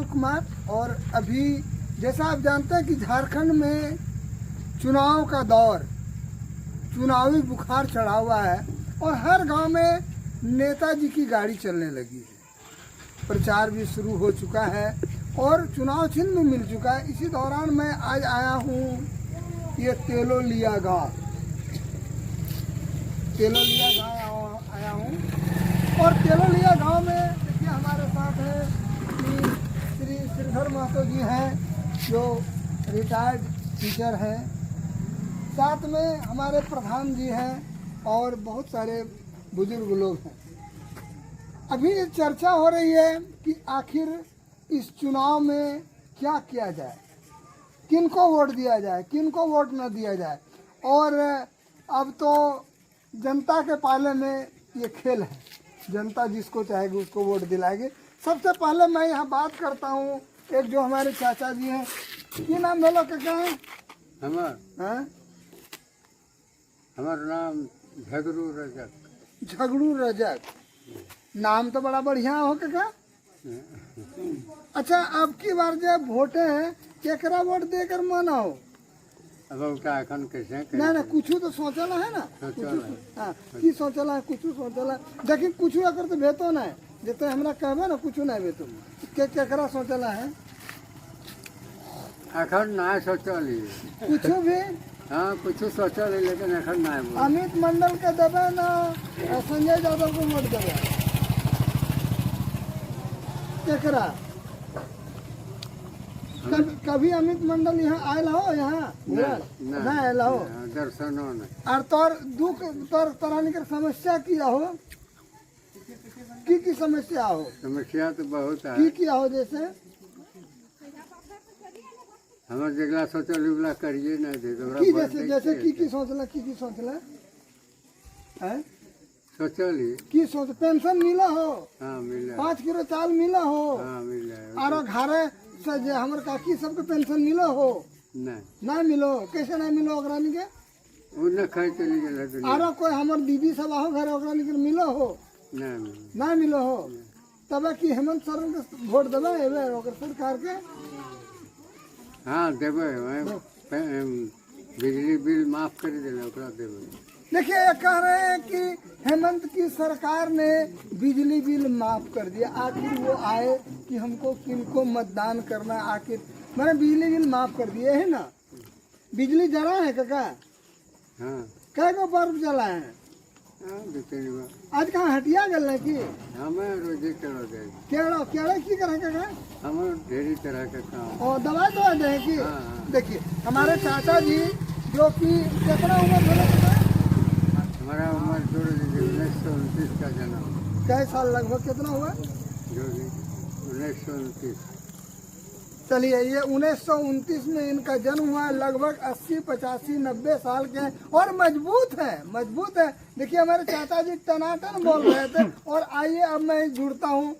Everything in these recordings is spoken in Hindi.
कुमार। और अभी जैसा आप जानते हैं कि झारखंड में चुनाव का दौर, चुनावी बुखार चढ़ा हुआ है और हर गांव में नेताजी की गाड़ी चलने लगी है। प्रचार भी शुरू हो चुका है और चुनाव चिन्ह भी मिल चुका है। इसी दौरान मैं आज आया हूँ ये तेलोलिया गांव, तेलोलिया गांव आया हूँ। और तेलोलिया गांव में देखिए हमारे साथ है कि श्री श्रीधर महतो जी हैं जो रिटायर्ड टीचर हैं, साथ में हमारे प्रधान जी हैं और बहुत सारे बुजुर्ग लोग हैं। अभी चर्चा हो रही है कि आखिर इस चुनाव में क्या किया जाए, किनको वोट दिया जाए, किनको वोट न दिया जाए। और अब तो जनता के पाले में ये खेल है, जनता जिसको चाहेगी उसको वोट दिलाएगी। सबसे पहले मैं यहाँ बात करता हूँ एक जो हमारे चाचा जी हैं, की नाम बोलो क्या है? हमारा नाम झगड़ू रजक। झगड़ू रजक, नाम तो बड़ा बढ़िया हो क्या? अच्छा, अब की बार जब वोटे हैं केकरा वोट देकर मनाओ? अब उनका अखन कैसे ना कुछ तो सोचला है ना, हाँ की सोचला है, कुछ सोचला। देखिए कुछ अगर तो भेतो ना जैसे हमरा कहबे ना कुछ ना भेतो केकरा सोचला है? अखन ना सोचली कुछ भी, हाँ कुछ सोचल लेकिन अखन ना है। अमित मंडल के देवे ना संजय यादव को वोट देवे? केकरा? कभी अमित मंडल यहाँ आयल हो? यहाँ ना आयल हो? दर्शनो न। और तोर दुख तोर तरानी के समस्या किया हो? की समस्या हो? समस्या तो बहुत है। की किया हो? जैसे हमारे जगह सोचल उगला करिए ना दे की जैसे की सोचला, की सोचला है? सोचली की सोच पेंशन मिला हो? हाँ मिला। 5 किलो चावल मिला हो? हाँ मिला। और घरे से जे हमर काकी सबके पेंशन मिला हो? ना मिलो। कैसे ना मिलो? ओकरानी के उन्हें खाई चली गया। और कोई हमर दीदी सब आओ घर ओकरानी के मिलो हो? ना मिलो हो। तब कि हेमंत सोरेन के वोट देवे एबे ओकर सरकार के? हाँ देवे, बिजली बिल माफ कर देना ओकरा देवे। देखिए ये कह रहे हैं कि हेमंत की सरकार ने बिजली बिल माफ कर दिया। आखिर वो आए कि हमको किनको मतदान करना, आखिर मैंने बिजली बिल माफ कर दिए है ना। बिजली जला है काका? हाँ। कै गो बल्ब जला है? आज कहाँ हटिया गल की? हमें रोजे चलो दे। केड़ा की करे काका? हमें ढेरी तरह का काम। और दवाई तो दे की? हाँ। देखिए हमारे चाचा जी जो कि कितना उम्र बोले? हमारा उम्र 1929 का जन्म। कै साल लगभग कितना हुआ? जो 1929। चलिए ये 1929 में इनका जन्म हुआ है। लगभग 80, 85, 90 साल के हैं और मजबूत है, मजबूत है। देखिए हमारे चाचा जी टनाटन बोल रहे थे। और आइए अब मैं जुड़ता हूँ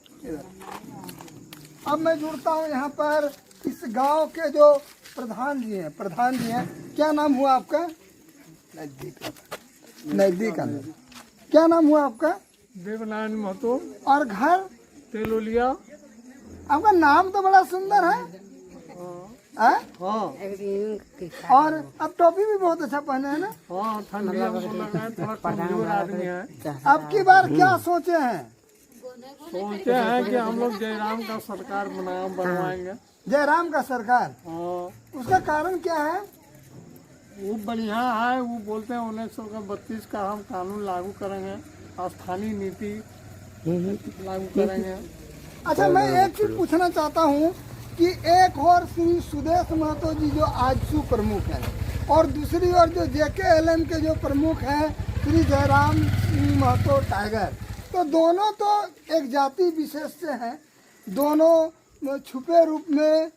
यहाँ पर इस गांव के जो प्रधान जी हैं। क्या नाम हुआ आपका? नजदीक आना। क्या नाम हुआ आपका? देवनारायण महतो। और घर? तेलोलिया। आपका नाम तो बड़ा सुंदर है। हाँ? और अब टोपी भी बहुत अच्छा पहने है ना? हाँ ठंडी हमको लगा है, थोड़ा कमजोर आदमी है। अब की बार क्या सोचे हैं? सोचते हैं कि हम लोग जयराम का सरकार बनवाएंगे। जयराम का सरकार? हाँ। उसका कारण क्या है? वो बढ़िया है। वो बोलते हैं 1932 का हम कानून लागू करेंगे, स्थानीय नीति लागू करेंगे। अच्छा मैं एक चीज पूछना चाहता हूँ कि एक और श्री सुदेश महतो जी जो आजसू प्रमुख है और दूसरी ओर जो JKLM के जो प्रमुख हैं श्री जयराम महतो टाइगर, तो दोनों तो एक जाति विशेष से हैं। दोनों छुपे रूप में,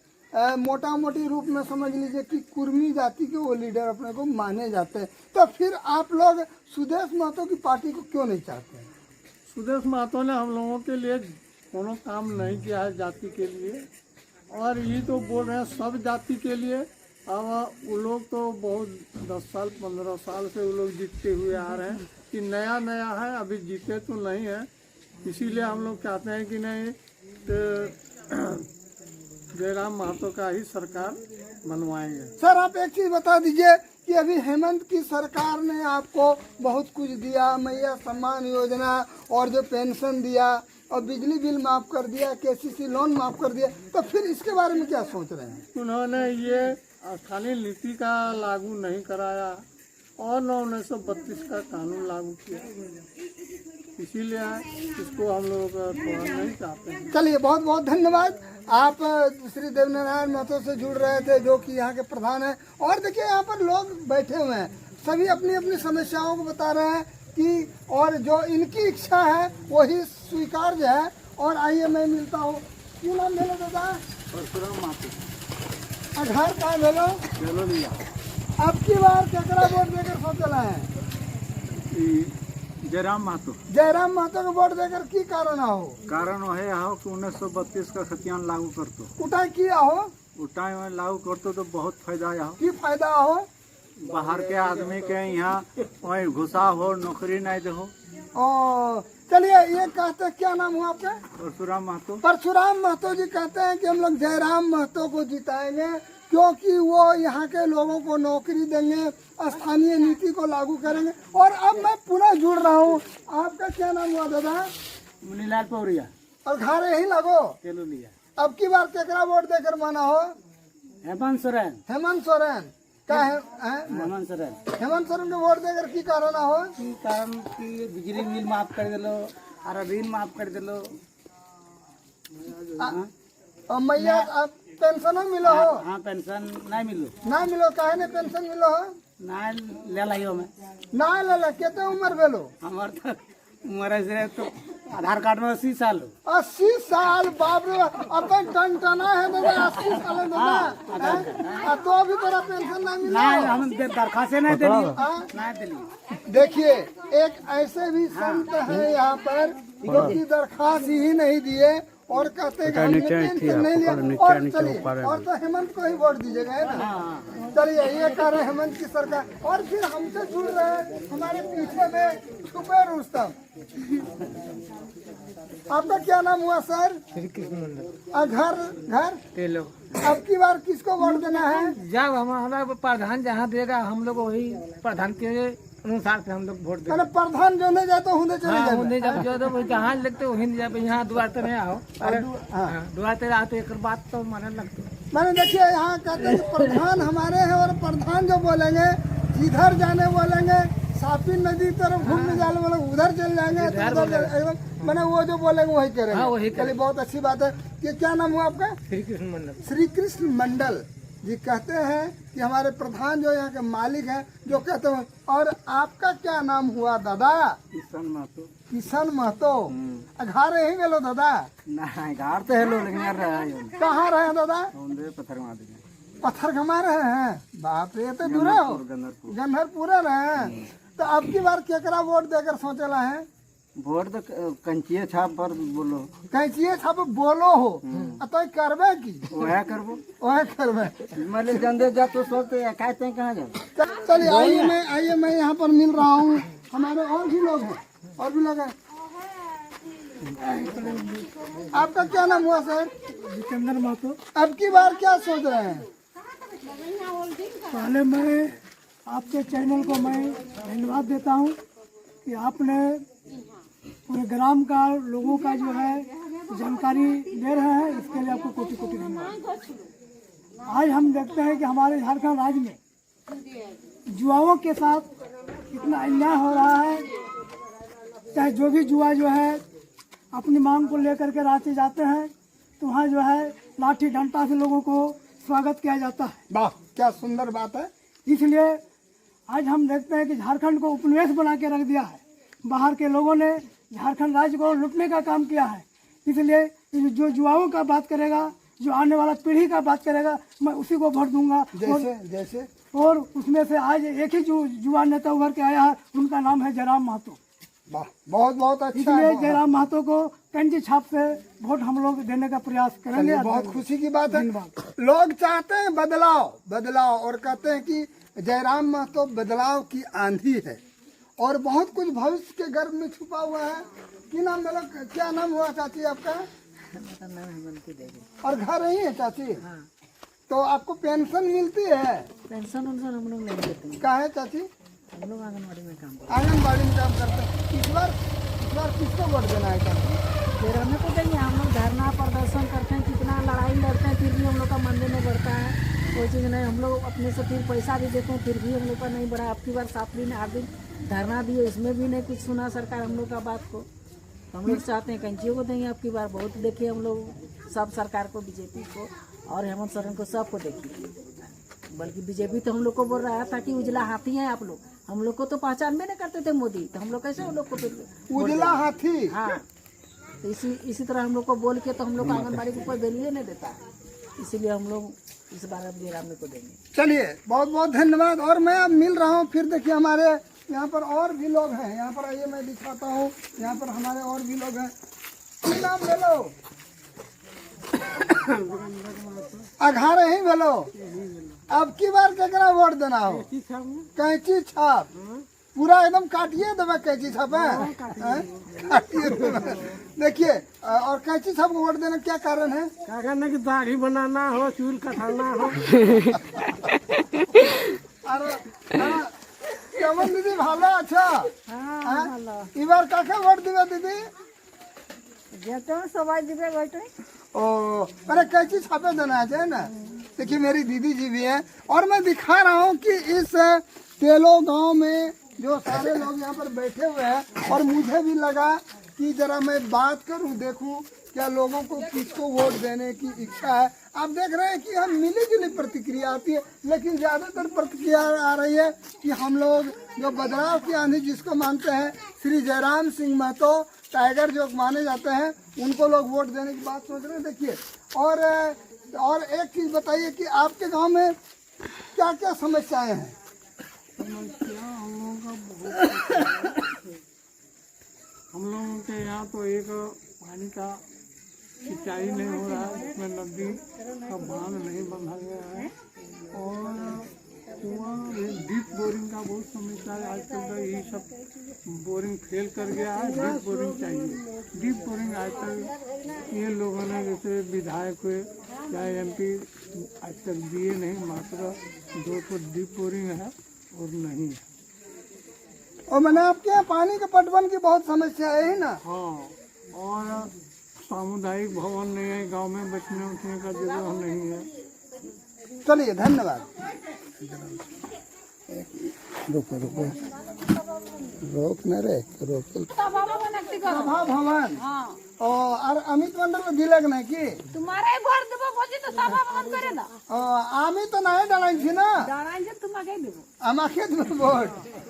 मोटा मोटी रूप में समझ लीजिए कि कुर्मी जाति के वो लीडर अपने को माने जाते हैं। तो फिर आप लोग सुदेश महतो की पार्टी को क्यों नहीं चाहते हैं? सुदेश महतो ने हम लोगों के लिए कोनो काम नहीं किया है जाति के लिए, और ये तो बोल रहे हैं सब जाति के लिए। अब वो लोग तो बहुत 10 साल 15 साल से वो लोग जीतते हुए आ रहे हैं कि नया है, अभी जीते तो नहीं है। इसीलिए हम लोग चाहते हैं कि नहीं तो जयराम महतो का ही सरकार बनवाएंगे। सर आप एक चीज बता दीजिए कि अभी हेमंत की सरकार ने आपको बहुत कुछ दिया, मैया सम्मान योजना और जो पेंशन दिया और बिजली बिल माफ कर दिया, केसीसी लोन माफ कर दिया, तो फिर इसके बारे में क्या सोच रहे हैं? उन्होंने ये स्थानीय नीति का लागू नहीं कराया और न 1932 का कानून लागू किया, इसीलिए इसको हम लोग थोड़ा नहीं चाहते हैं। चलिए बहुत बहुत धन्यवाद। आप श्री देवनारायण महतो से जुड़ रहे थे जो कि यहाँ के प्रधान हैं। और देखिए यहाँ पर लोग बैठे हुए हैं, सभी अपनी अपनी समस्याओं को बता रहे हैं कि और जो इनकी इच्छा है वही स्वीकार्य है। और आइए मैं मिलता हूँ। क्यों नाम भेलो दादा? परशुराम महतो। घर कहाँ भेलो? चलो लिया अब की बार केकरा वोट देकर सोचला है? जयराम महतो। जयराम महतो को वोट देकर की कारण हो? कारण है आओ कि 1932 का खतियान लागू करतो, उठाई किया हो? उठाई में लागू करतो तो बहुत फायदा हो। की फायदा हो? बाहर के आदमी के यहाँ वही घुसा हो, नौकरी नहीं दे हो। ओ चलिए ये कहते हैं, क्या नाम हुआ आपका? परशुराम महतो। परशुराम महतो जी कहते हैं कि हम लोग जयराम महतो को जिताएंगे क्योंकि वो यहाँ के लोगों को नौकरी देंगे, स्थानीय नीति को लागू करेंगे। और अब मैं पुनः जुड़ रहा हूँ। आपका क्या नाम हुआ दादा? मुनीलाल पौरिया। और घर यही लगो? चलो लिया। अब की बार केकरा वोट देकर माना हो? हेमंत सोरेन। हेमंत सोरेन का है? हेमंत सोरेन। हेमंत सोरेन को वोट देकर की कारण हो? की कारण की बिजली बिल माफ कर दिलो और ऋण माफ कर दिलो। और मैया अब पेंशन मिलो हो? हाँ पेंशन नहीं मिलो। ना मिलो काहे ने पेंशन मिलो हो? ना ले लाइयो में। ना ले कितने उम्र भेलो? हमार तो उम्र से तो आधार कार्ड में 80 साल हो। 80 साल? बाप रे अपन टनटना है दादा। 80 साल है दादा। तो अभी तोरा पेंशन ना मिला? नहीं हम दरखास्त नहीं दिली। नहीं दिली। देखिए एक ऐसे भी संत है यहाँ पर जो कि दरखास्त ही नहीं दिए और कहते हैं कि हमने पेंशन नहीं लिया। और चलिए और तो हेमंत को ही वोट दीजिएगा, है ना? चलिए ये कह रहे हेमंत की सरकार। और फिर हमसे जुड़ रहे हैं हमारे पीछे में छुपे रुस्तम। आपका क्या नाम हुआ सर? श्री कृष्ण मंडल। घर तेलो। अब की बार किसको वोट देना है? जब हमारा प्रधान जहाँ देगा हम लोग वही प्रधान के अनुसार से हम लोग वोट देंगे। मैंने प्रधान जो नहीं जाते हुंदे चले हाँ, जाते। हुंदे जब जो जहाँ लगते वहीं जब यहाँ द्वार पे नहीं आओ। अरे द्वार पे आते एक बात तो माने लगते। मैंने देखिए यहाँ कहते हैं कि प्रधान हमारे हैं और प्रधान जो बोलेंगे जिधर जाने बोलेंगे, साफी नदी तरफ घूमने जाने बोलेंगे उधर चल जाएंगे, तो उधर एकदम मैंने वो जो बोलेंगे वही करेंगे। चलिए बहुत अच्छी बात है। ये क्या नाम हुआ आपका? श्री कृष्ण मंडल। श्री कृष्ण मंडल जी कहते हैं कि हमारे प्रधान जो यहाँ के मालिक हैं जो कहते हैं। और आपका क्या नाम हुआ दादा? किशन महतो। किशन महतो। घर यही गेलो दादा? नहीं घर तो है लोग लेकिन यार कहाँ रहे दादा? पत्थर मार देंगे। पत्थर घमा रहे हैं? बाप रे तो दूर हो। गंधरपुरा रहे हैं। तो अब की बार केकरा वोट देकर सोचला है? वोट तो कंचिए छाप पर बोलो। कैंचिए छाप बोलो हो तो करबे की? वह करबो। वह करबे। मतलब जंदे जा तो सोचते हैं कहते हैं कहाँ जाओ। चलिए आइए मैं यहाँ पर मिल रहा हूँ। हमारे और भी लोग हैं, और भी लोग हैं। आपका क्या नाम हुआ सर? जितेंद्र महतो। अब की बार क्या सोच रहे हैं? पहले मैं आपके चैनल को मैं धन्यवाद देता हूँ कि आपने पूरे ग्राम का लोगों का जो है जानकारी दे रहे हैं, इसके लिए आपको कोटि कोटि धन्यवाद। आज हम देखते हैं कि हमारे झारखंड राज्य में जुआओं के साथ कितना अन्याय हो रहा है। चाहे जो भी जुआ जो है अपनी मांग को लेकर के रांची जाते हैं तो वहाँ जो है लाठी डंडा से लोगों को स्वागत किया जाता है। वाह क्या सुंदर बात है। इसलिए आज हम देखते हैं कि झारखंड को उपनिवेश बना के रख दिया है। बाहर के लोगों ने झारखंड राज्य को लूटने का काम किया है। इसलिए जो युवाओं का बात करेगा, जो आने वाला पीढ़ी का बात करेगा, मैं उसी को वोट दूंगा। जैसे और उसमें से आज एक ही जो युवा नेता उभर के आया है, उनका नाम है जयराम महतो। बहुत बहुत अच्छा। इसलिए जयराम महतो को कंची छाप से वोट हम लोग देने का प्रयास करेंगे। बहुत खुशी की बात है। लोग चाहते हैं बदलाव और कहते हैं कि जयराम महतो बदलाव की आंधी है और बहुत कुछ भविष्य के गर्भ में छुपा हुआ है। क्या नाम हुआ चाची आपका? मेरा नाम हेमंती देवी। और घर यही है चाची? हाँ, तो आपको पेंशन मिलती है? पेंशन उनसन हम लोग नहीं देते हैं, कहाँ है चाची? हम लोग आंगनबाड़ी में काम करते आंगनबाड़ी में काम करते हैं। इस बार किसको वोट देना है चाची? हैं। फिर हमें को देंगे, हम लोग धरना प्रदर्शन करते हैं, कितना लड़ाई लड़ते हैं, फिर भी हम लोग का मंदिर नहीं बढ़ता है, कोई चीज़ नहीं। हम लोग अपने से फिर पैसा भी देते हैं, फिर भी हम लोग का नहीं बढ़ा। अब की बार 7 दिन 8 दिन धरना दिए, इसमें भी नहीं कुछ सुना सरकार हम लोग का बात को। हम लोग चाहते हैं कैंचियों को देंगे अब की बार, बहुत देखिए हम लोग सब सरकार को, बीजेपी को और हेमंत सोरेन को, सबको देखिए। बल्कि बीजेपी तो हम लोग को बोल रहा था कि उजला हाथी हैं आप लोग, हम लोग को तो पहचान में नहीं करते थे मोदी, तो हम लोग कैसे हम लोग को फिर उजला हाथी? हाँ, तो इसी तरह हम लोग को बोल के तो हम लोग को आंगनबाड़ी को कोई वैल्यू नहीं देता है, इसीलिए हम लोग इस बार अब राम को देंगे। चलिए, बहुत बहुत धन्यवाद। और मैं अब मिल रहा हूँ, फिर देखिए हमारे यहाँ पर और भी लोग हैं। यहाँ पर आइए, मैं दिखाता हूँ, यहाँ पर हमारे और भी लोग हैं। की नाम ले लो? अघारे ही बोलो। अब की बार केकरा वोट देना हो? कैंची छाप पूरा एकदम काटिए देवे, कैंची छाप है, काटिए देवे। देखिए, और कैंची छाप को वोट देना क्या कारण है? क्या करना कि दाढ़ी बनाना हो, चूल कटाना हो। अरे केमन दीदी ভালো আছো? এবার কাকে ভোট দিবে দিদি? যেটা সবাই দিবে ওইটাই। ओ, अरे कैची छापे देना है ना। देखिए, मेरी दीदी जी भी हैं और मैं दिखा रहा हूँ कि इस तेलो गांव में जो सारे लोग यहाँ पर बैठे हुए हैं, और मुझे भी लगा कि जरा मैं बात करूँ, देखूँ क्या लोगों को किसको वोट देने की इच्छा है। आप देख रहे हैं कि हम मिली जुली प्रतिक्रिया आती है, लेकिन ज़्यादातर प्रतिक्रिया आ रही है कि हम लोग जो बदलाव की आंधी जिसको मानते हैं, श्री जयराम सिंह महतो टाइगर जो माने जाते हैं, उनको लोग वोट देने की बात सोच रहे हैं। देखिए, और एक चीज़ बताइए कि आपके गांव में क्या क्या समस्याएं हैं? हम लोगों के यहाँ तो एक पानी का सिंचाई नहीं हो रहा है, इसमें नदी का बांध नहीं बंधा गया है, और कुआं डीप बोरिंग का बहुत समस्या है। आजकल तो यही सब बोरिंग फेल कर गया है, डीप बोरिंग चाहिए। डीप बोरिंग आज तक ये लोगों ने, जैसे विधायक हुए या MP, आज तक दिए नहीं। मात्र 2 तो डीप बोरिंग है और नहीं है। और मैंने आपके यहाँ पानी के पटवन की बहुत समस्या है ना? हाँ, और सामुदायिक भवन नहीं है गांव में, बैठने उठने का जगह नहीं है। चलिए, धन्यवाद। रुको रुको, रोक न रे, रोक। सभा भवन और अमित मंडल दिलक नहीं की तुम्हारे घर देबो बोली तो सभा भवन करे ना। आमी तो नहीं डालाई थी ना, डाराइन से तुम आके देबो, আমাকে দেবো ভোট,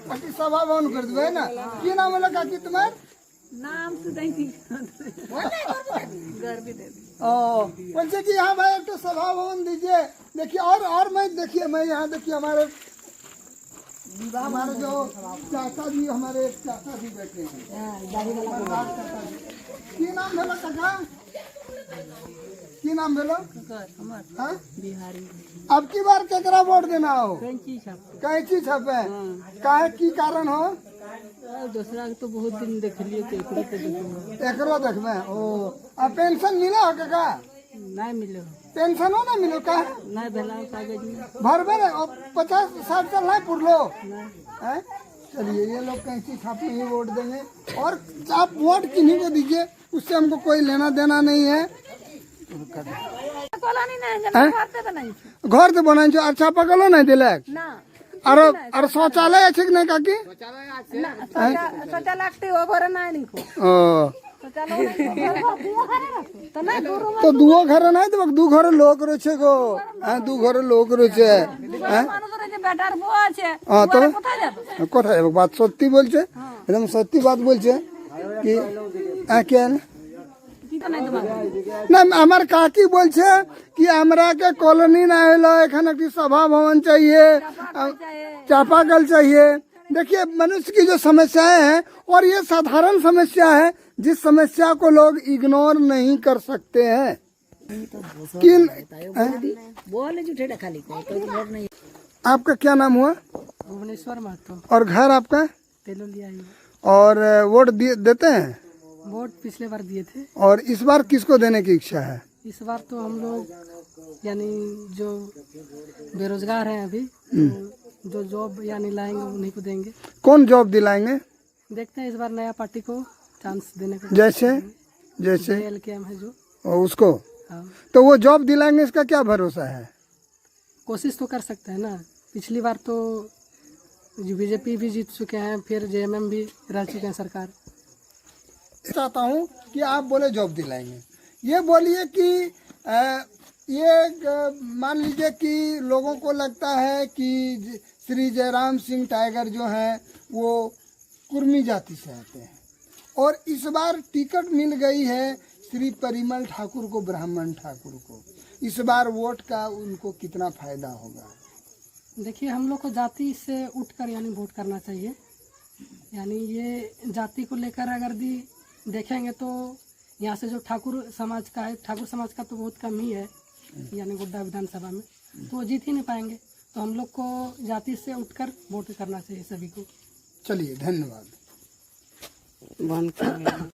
বাকি সভা ভবন করে দেবে না। কি নাম হলো কাকি তোমার? नाम तो नहीं थी घर भी दे बोलते कि हाँ भाई एक तो सभा भवन दीजिए। देखिए, और मैं देखिए, मैं यहाँ देखिए हमारे जो चाचा जी, हमारे चाचा जी बैठे हैं। की नाम भेलो काका? की नाम भेलो? हाँ? बिहारी अब की बार केकरा वोट देना हो? कैंची छाप कैची छपे? काहे की कारण हो? दूसरा तो बहुत दिन देख लिए तो एकरो तो देखूंगा। एकरो देखबे। ओ, अब पेंशन मिला हो काका? नहीं मिले पेंशनो ना मिलो का? नहीं भेला कागज में भरबे ना, 50-60 साल नहीं पुरलो हैं? चलिए, ये लोग कैंची छापे ही वोट देंगे, और आप वोट किन्हीं को दीजिए, उससे हमको कोई लेना देना नहीं है। कॉलोनी नहीं घर पे नहीं घर तो बना और छापा कलो नहीं दिलक। ना और शौचालय अच्छे नहीं काकी? शौचालय के ओवर नहीं को ओ, तो नहीं तो दुओ घर नहीं तो दू घर लोक रहे गो, दू घर लोक रहे हैं। বেটার বউ আছে हाँ तो কোথায় যাবে কোথায় যাবো? बात सत्य बोलছে, एकदम सत्य बात बोलছে कि क्या কি তো নাই তোমার না, আমার কাকি বলছে कि हमरा के कॉलोनी ना हलो, एखन एक सभा भवन चाहिए, चापाकल चाहिए। देखिए, मनुष्य की जो समस्याएं हैं, और ये साधारण समस्या है जिस समस्या को लोग इग्नोर नहीं कर सकते हैं। किन बोले झूठे खाली कोई वोट नहीं। आपका क्या नाम हुआ? भुवनेश्वर महतो और घर आपका? तेलो लिया ही और वोट देते हैं? वोट पिछले बार दिए थे। और इस बार किसको देने की इच्छा है? इस बार तो हम लोग यानी जो बेरोजगार हैं अभी, तो जो जॉब यानी लाएंगे उन्हीं को देंगे। कौन जॉब दिलाएंगे? देखते हैं इस बार नया पार्टी को चांस देने को। जैसे LKM है जो, और उसको हाँ, तो वो जॉब दिलाएंगे, इसका क्या भरोसा है? कोशिश तो कर सकते हैं ना। पिछली बार तो बीजेपी भी जीत चुके हैं, फिर JMM भी रह चुके हैं सरकार। चाहता हूँ कि आप बोले जॉब दिलाएंगे, ये बोलिए कि मान लीजिए कि लोगों को लगता है कि श्री जयराम सिंह टाइगर जो हैं वो कुर्मी जाति से आते हैं, और इस बार टिकट मिल गई है श्री परिमल ठाकुर को, ब्राह्मण ठाकुर को। इस बार वोट का उनको कितना फायदा होगा? देखिए, हम लोग को जाति से उठकर यानी वोट करना चाहिए। यानी ये जाति को लेकर अगर देखेंगे तो यहाँ से जो ठाकुर समाज का है, ठाकुर समाज का तो बहुत कम ही है यानी गोड्डा विधानसभा में, तो वो जीत ही नहीं पाएंगे। तो हम लोग को जाति से उठकर वोट करना चाहिए सभी को। चलिए, धन्यवाद।